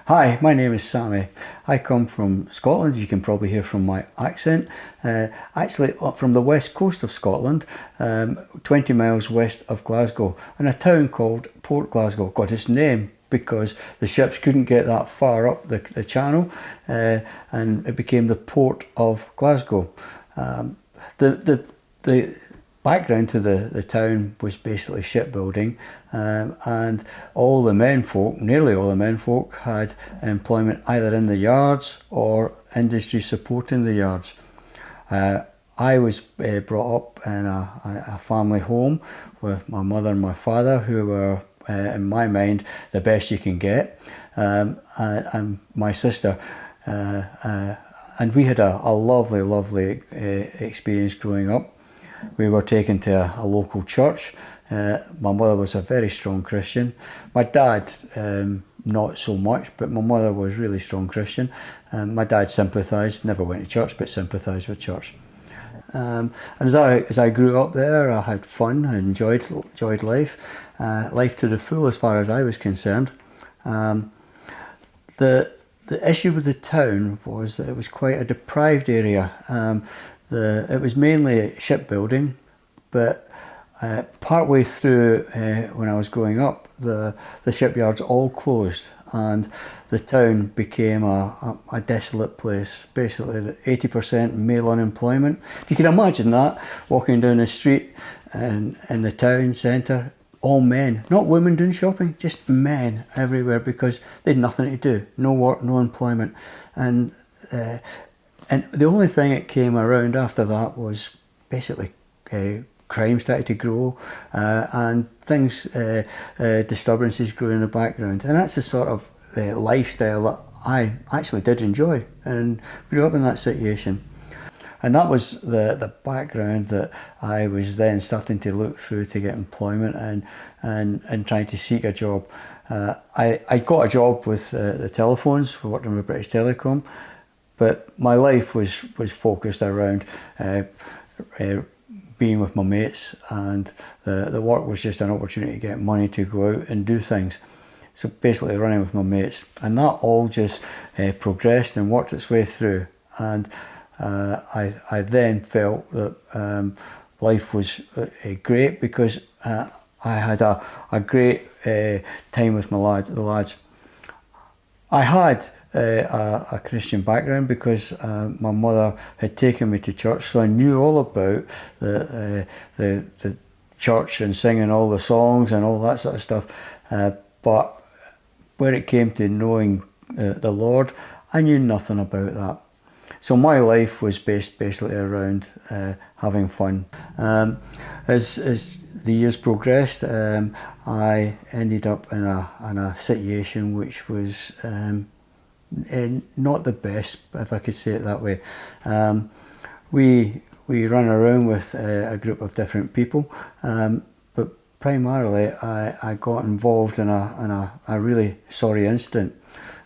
Hi, my name is Sammy. I come from Scotland, as you can probably hear from my accent. Actually, from the west coast of Scotland, 20 miles west of Glasgow, in a town called Port Glasgow. Got its name because the ships couldn't get that far up the channel, and it became the Port of Glasgow. The background to the town was basically shipbuilding, and all the menfolk, nearly all the menfolk, had employment either in the yards or industry supporting the yards. I was brought up in a family home with my mother and my father, who were, in my mind, the best you can get, and my sister. And we had a lovely experience growing up. We were taken to a local church. My mother was a very strong Christian. My dad, not so much, but my mother was really strong Christian. My dad sympathised, never went to church, but sympathised with church. And as I grew up there, I had fun, I enjoyed life, life to the full as far as I was concerned. The issue with the town was that it was quite a deprived area. It was mainly shipbuilding, but partway through when I was growing up, the shipyards all closed and the town became a desolate place. Basically, 80% male unemployment. If you can imagine that, walking down the street in the town centre, all men, not women doing shopping, just men everywhere because they had nothing to do, no work, no employment. And the only thing that came around after that was basically crime started to grow, and things, disturbances grew in the background. And that's the sort of lifestyle that I actually did enjoy and grew up in that situation. And that was the background that I was then starting to look through to get employment and trying to seek a job. I got a job with the telephones, working with British Telecom. But my life was focused around being with my mates, and the work was just an opportunity to get money to go out and do things. So basically running with my mates. And that all just progressed and worked its way through. And I then felt that life was great because I had a great time with the lads. I had a Christian background because my mother had taken me to church, so I knew all about the church and singing all the songs and all that sort of stuff. But when it came to knowing the Lord, I knew nothing about that. So my life was based basically around having fun. As the years progressed, I ended up in a situation which was not the best, if I could say it that way. We ran around with a group of different people, but primarily I got involved in a really sorry incident.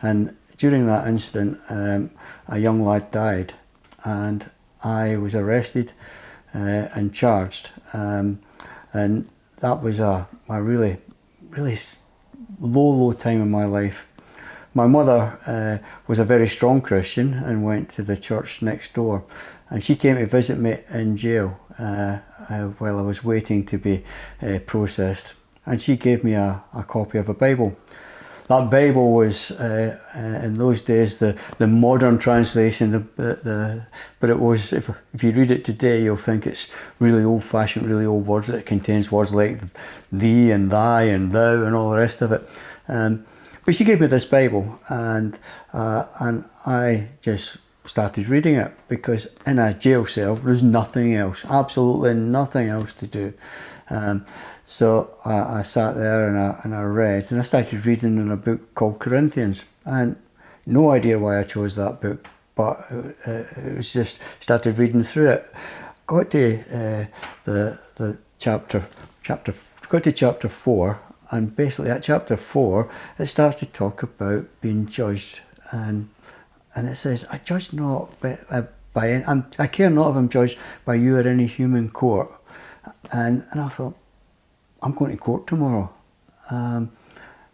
And during that incident, a young lad died, and I was arrested and charged. And that was a really low time in my life. My mother was a very strong Christian and went to the church next door, and she came to visit me in jail while I was waiting to be processed, and she gave me a copy of a Bible. That Bible was in those days the modern translation, but it was, if you read it today, you'll think it's really old-fashioned, really old words. It contains words like thee and thy and thou and all the rest of it. But she gave me this Bible, and I just started reading it because in a jail cell there's nothing else, absolutely nothing else to do. So I sat there and I read, and I started reading in a book called Corinthians, and no idea why I chose that book, but it was just started reading through it. Got to the chapter, got to chapter 4. And basically at chapter 4, it starts to talk about being judged. And it says, I judge not I care not if I'm judged by you or any human court. And I thought, I'm going to court tomorrow.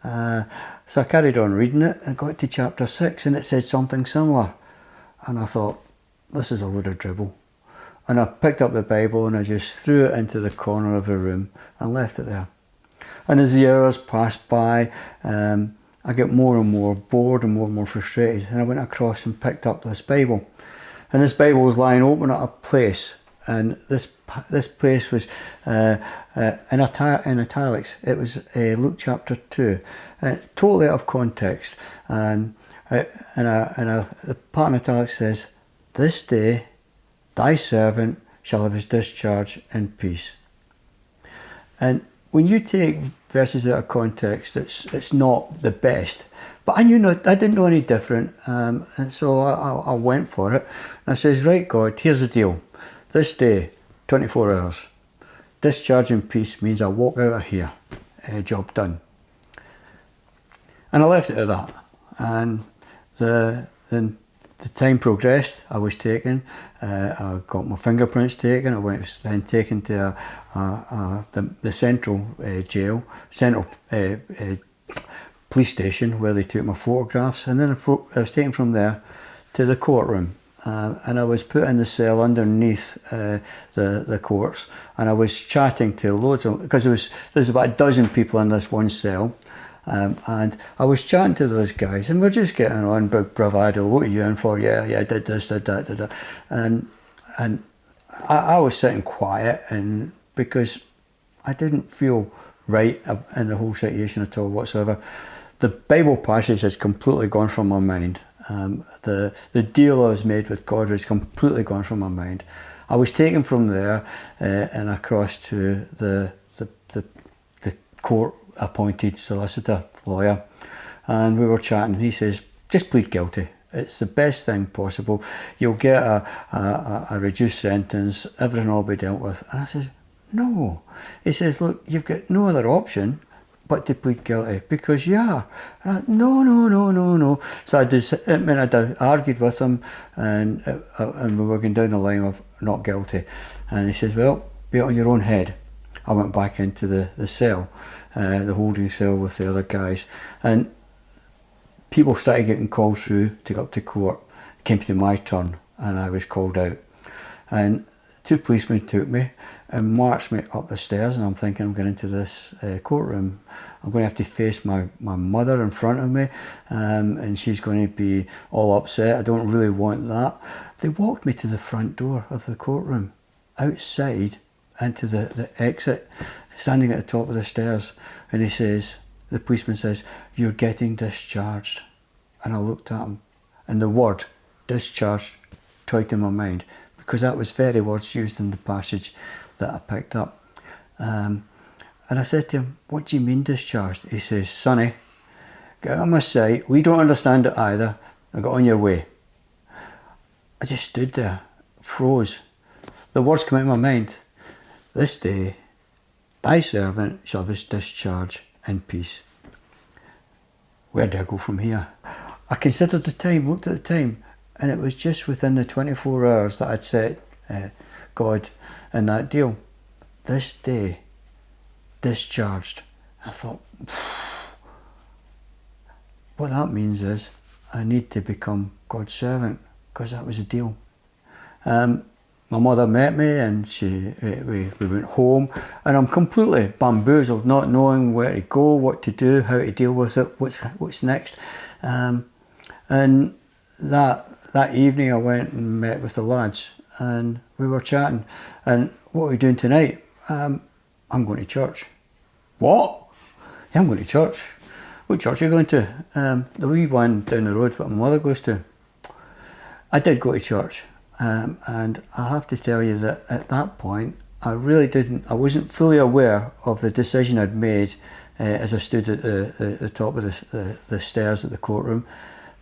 So I carried on reading it and got to chapter 6 and it said something similar. And I thought, this is a load of dribble. And I picked up the Bible and I just threw it into the corner of the room and left it there. And as the hours passed by, I get more and more bored and more frustrated. And I went across and picked up this Bible. And this Bible was lying open at a place. And this place was in italics. It was Luke chapter 2. Totally out of context. And the part in italics says, "This day thy servant shall have his discharge in peace." And when you take verses out of context, it's not the best. But I didn't know any different, and so I went for it. And I says, "Right, God, here's the deal. This day, 24 hours, discharge in peace means I walk out of here, job done." And I left it at that. And the time progressed. I was taken. I got my fingerprints taken. I went then taken to the central police station where they took my photographs, and then I was taken from there to the courtroom. And I was put in the cell underneath the courts, and I was chatting to loads of, because there's about a dozen people in this one cell. And I was chatting to those guys, and we're just getting on, bravado. "What are you in for?" Yeah, I did this, did that, did that. And I was sitting quiet, and because I didn't feel right in the whole situation at all whatsoever. The Bible passage has completely gone from my mind. The deal I was made with God was completely gone from my mind. I was taken from there and across to the court appointed solicitor, lawyer, and we were chatting. He says, "Just plead guilty. It's the best thing possible. You'll get a reduced sentence. Everything will be dealt with." And I says, "No." He says, "Look, you've got no other option but to plead guilty because you are." And I, no. So I argued with him, and we were going down the line of not guilty. And he says, "Well, be it on your own head." I went back into the cell, the holding cell with the other guys, and people started getting called through to go up to court. It came to my turn, and I was called out. And 2 policemen took me and marched me up the stairs, and I'm thinking, I'm going into this courtroom. I'm going to have to face my mother in front of me, and she's going to be all upset. I don't really want that. They walked me to the front door of the courtroom, outside, into the exit, standing at the top of the stairs, and the policeman says, "You're getting discharged." And I looked at him, and the word discharged toyed in my mind, because that was very words used in the passage that I picked up. And I said to him, "What do you mean discharged?" He says, "Sonny, get out of my sight. We don't understand it either. Now get on your way." I just stood there, froze. The words came out of my mind. "This day, thy servant shall have his discharge in peace." Where do I go from here? I considered the time, looked at the time, and it was just within the 24 hours that I'd set God in that deal. This day, discharged. I thought, what that means is I need to become God's servant, because that was the deal. My mother met me, and we went home, and I'm completely bamboozled, not knowing where to go, what to do, how to deal with it, what's next. And that evening I went and met with the lads, and we were chatting. "And what are we doing tonight?" "I'm going to church." "What?" "Yeah, I'm going to church." "What church are you going to?" "The wee one down the road that my mother goes to." I did go to church. And I have to tell you that at that point, I wasn't fully aware of the decision I'd made as I stood at the top of the stairs at the courtroom.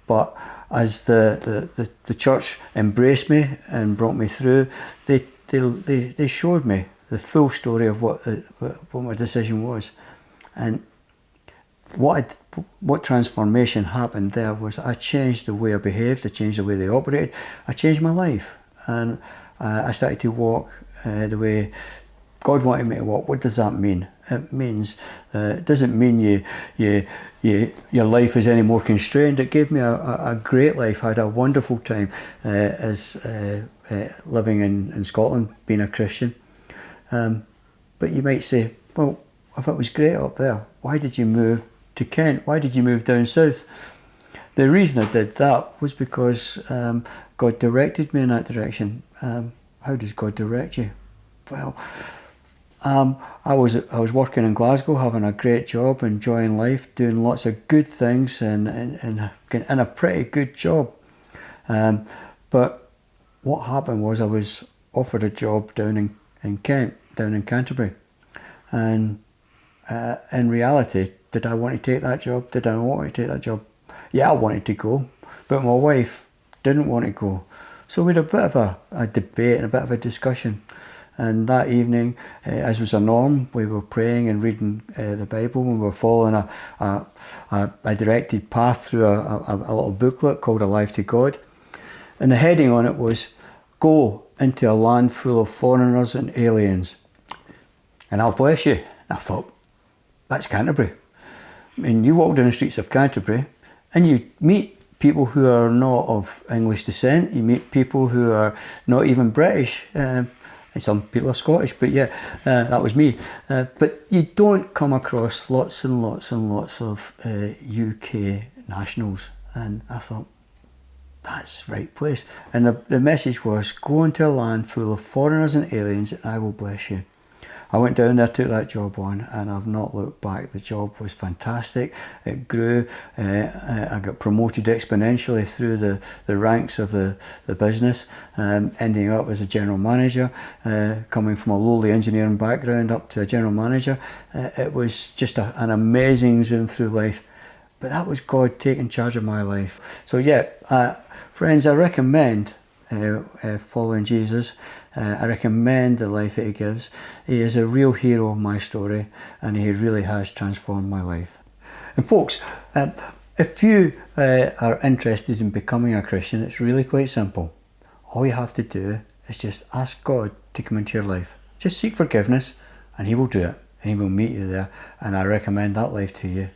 But as the church embraced me and brought me through, they showed me the full story of what my decision was. And what transformation happened there was I changed the way I behaved, I changed the way they operated, I changed my life, and I started to walk the way God wanted me to walk. What does that mean? It means, it doesn't mean your life is any more constrained. It gave me a great life. I had a wonderful time as living in Scotland, being a Christian. But you might say, well, if it was great up there, why did you move to Kent? Why did you move down south? The reason I did that was because God directed me in that direction. How does God direct you? Well, I was working in Glasgow, having a great job, enjoying life, doing lots of good things, and a pretty good job. But what happened was I was offered a job down in Kent, down in Canterbury, and in reality, did I want to take that job? Did I not want to take that job? Yeah, I wanted to go, but my wife didn't want to go. So we had a bit of a debate and a bit of a discussion. And that evening, as was a norm, we were praying and reading the Bible, and we were following a directed path through a little booklet called A Life to God. And the heading on it was, "Go into a land full of foreigners and aliens." And I'll bless you, I thought, that's Canterbury. I mean, you walk down the streets of Canterbury and you meet people who are not of English descent, you meet people who are not even British, and some people are Scottish, but yeah, that was me. But you don't come across lots and lots and lots of UK nationals. And I thought, that's the right place. And the message was, go into a land full of foreigners and aliens and I will bless you. I went down there, took that job on, and I've not looked back. The job was fantastic. It grew. I got promoted exponentially through the ranks of the business, ending up as a general manager, coming from a lowly engineering background up to a general manager. It was just an amazing zoom through life. But that was God taking charge of my life. So yeah, friends, I recommend following Jesus. I recommend the life that he gives. He is a real hero of my story, and he really has transformed my life. And folks, if you are interested in becoming a Christian, it's really quite simple. All you have to do is just ask God to come into your life. Just seek forgiveness and he will do it, and he will meet you there, and I recommend that life to you.